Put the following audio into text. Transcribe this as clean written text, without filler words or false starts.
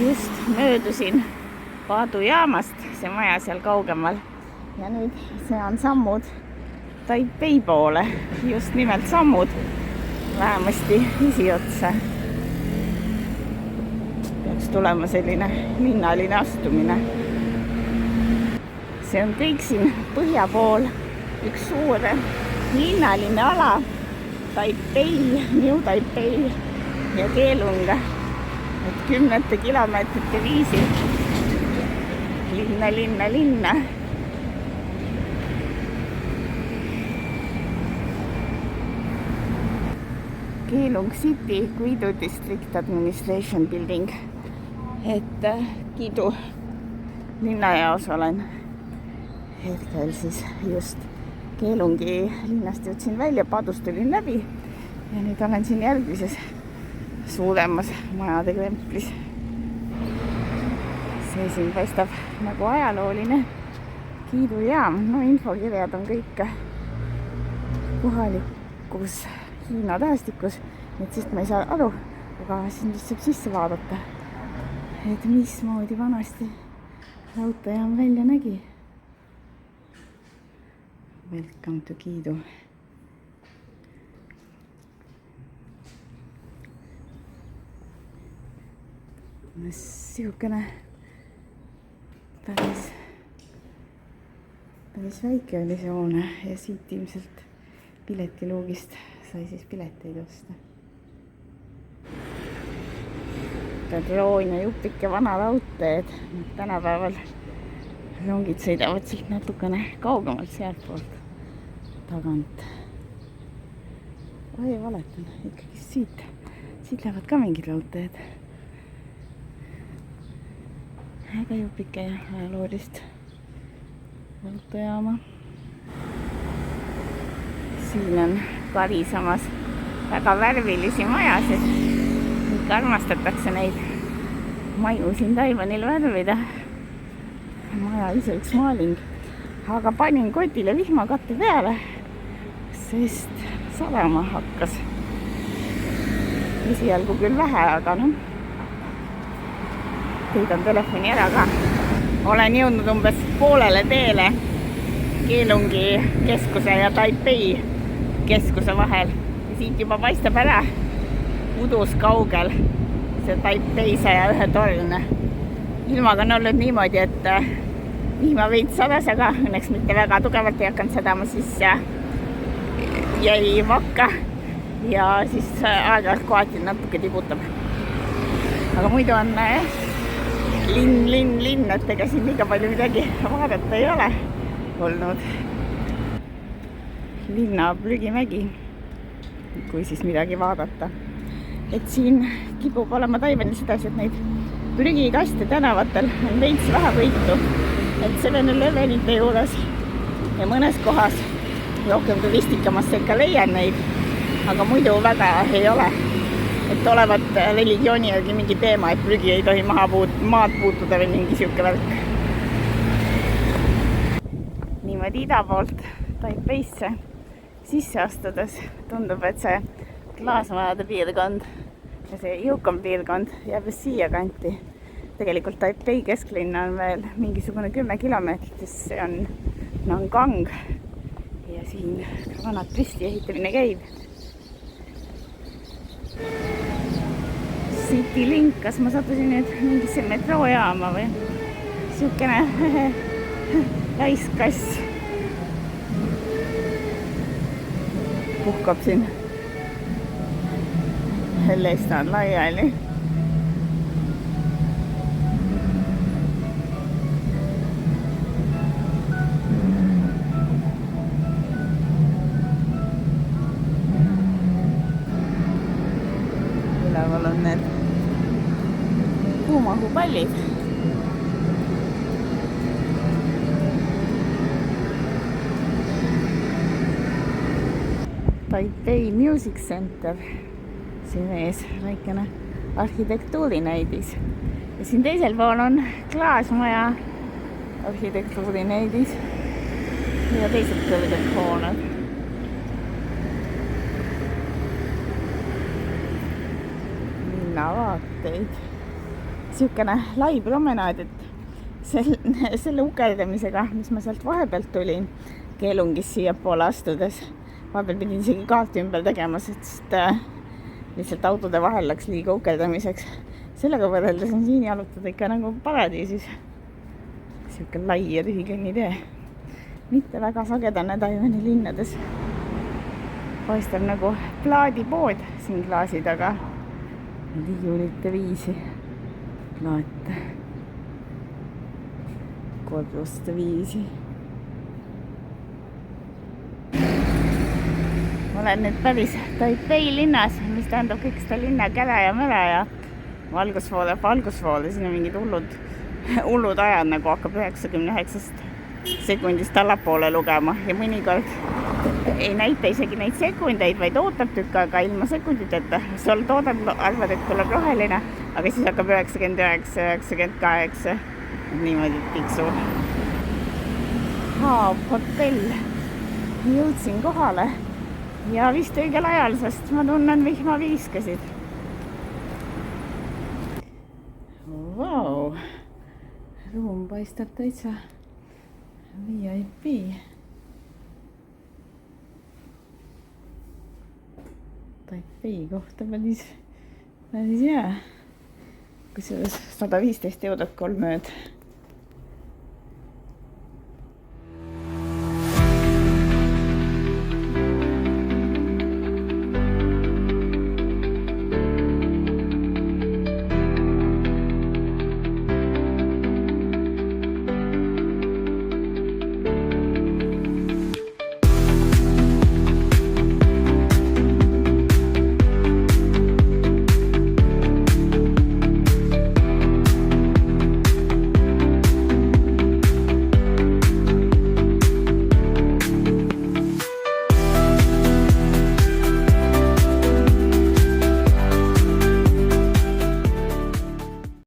just möödusin Paadu jaamast, see maja seal kaugemal. Ja nüüd sean sammud Taipei poole. Just nimelt sammud. Vähemasti esiotsa. Peaks tulema selline linnaline astumine. See on kõik siin põhja pool. Üks suur linnaline ala. Taipei, New Taipei ja Keelung. Et 10 kilomeetrite viisil. Linna. Keelung City Guidu District Administration Building. Et Guidu linnajaos olen hetkel siis just Keelungi linnast jõudsin välja, Paadust tulin läbi ja nüüd olen siin järgmises suuremas majade kremplis. See siin paistab nagu ajalooline Guidu jaam. No infokirjad on kõik kohalikus Hiina tähestikus, et sest ma ei saa aru, aga siin lihtsalt sisse vaadata, et mismoodi vanasti raudteejaam välja nägi. Welcome to Guidu. Siukene päris väike oli see hoone ja siit ilmselt piletiluugist sai siis pileteid osta. Roon ja jupike vana raudteed. Tänapäeval rongid sõidavad siit natukene kaugemalt sealt poolt tagant. Oi, valetan. Ikkagi siit lähevad ka mingid raudteed. Aga jupike ja ajaloolist raudteejaama. Siin on parisamas väga värvilisi majasid. Ikka armastatakse neid maju siin Taiwanil värvida. Maja ise üks maaling. Aga panin kotile vihmakatte peale, sest sadama hakkas. Esialgu küll vähe, aga Teidan telefoni ära ka. Olen jõudnud umbes poolele teele Keelungi keskuse ja Taipei keskuse vahel. Ja siit juba paistab ära udus kaugel see Taipei 101 torn. Ilmaga on olnud niimoodi, et vihma veits sadas, aga õnneks mitte väga tugevalt ei hakanud sadama, siis jäi vakka ja siis aeg-ajalt kohati natuke tibutab. Aga muidu on linn, et ega siin liiga palju midagi vaadata ei ole olnud. Linna prügimägi, kui siis midagi vaadata. Et siin kipub olema Taiwanis sedasi, et neid prügikaste tänavatel on veits vähe võitu. Et 7-Elevenite juures ja mõnes kohas rohkem turistikamasse ikka leian neid, aga muidu väga ei ole. Et olevat religiooni järgi mingi teema, et prügi ei tohi maad puutuda või mingi siuke värk. Niimoodi ida poolt Taipeisse sisse astudes tundub, et see klaasmajade piirkond ja see jõukam piirkond jääb siia kanti. Tegelikult Taipei kesklinna on veel mingisugune 10 kilomeetrit, sest see on Nangang ja siin vanad püsti ehitamine käib. Citylink, kas ma sattusin nüüd mingisse metroojaama või siukene laiskass puhkab siin hellestad laiali. Üleval on need kuumahupallid. Taipei Music Center. Siin ees väikene arhitektuurinäidis. Ja siin teisel pool on klaasmaja arhitektuurinäidis ja teised kõrged hooned. Linnavaateid. Siukene lai promenaad, et selle ukeldamisega, mis ma sealt vahepealt tulin, Keelungis siiapoole astudes, vahepeal pidin isegi kaarti ümber tegema, sest lihtsalt autode vahel läks liiga ukeldamiseks. Sellega võrreldes on siin jalutada ikka nagu paradiisis. Siuke lai ja tühikõnnitee. Mitte väga sagedane Taiwani linnades. Paistab nagu plaadipood siin klaasi taga. Liiulite viisi. Laate. Korruste viisi. Ma olen nüüd päris Taipei linnas, mis tähendab kõik seda linna käre ja mere ja valgusfoole. Siin on mingid hullud ajad, nagu hakkab 99 sekundist allapoole lugema ja mõnikord ei näita isegi neid sekundeid, vaid ootab tükk aega ilma sekunditeta. Sul toodab, arvad, et tuleb roheline, aga siis hakkab 99, 98. Niimoodi tiksu. Hotell. Jõudsin kohale ja vist õigel ajal, sest ma tunnen vihma viiskasid. Vau. Ruum paistab täitsa VIP. Taipei kohta päris hea. Kusjuures 115 € 3 ööd.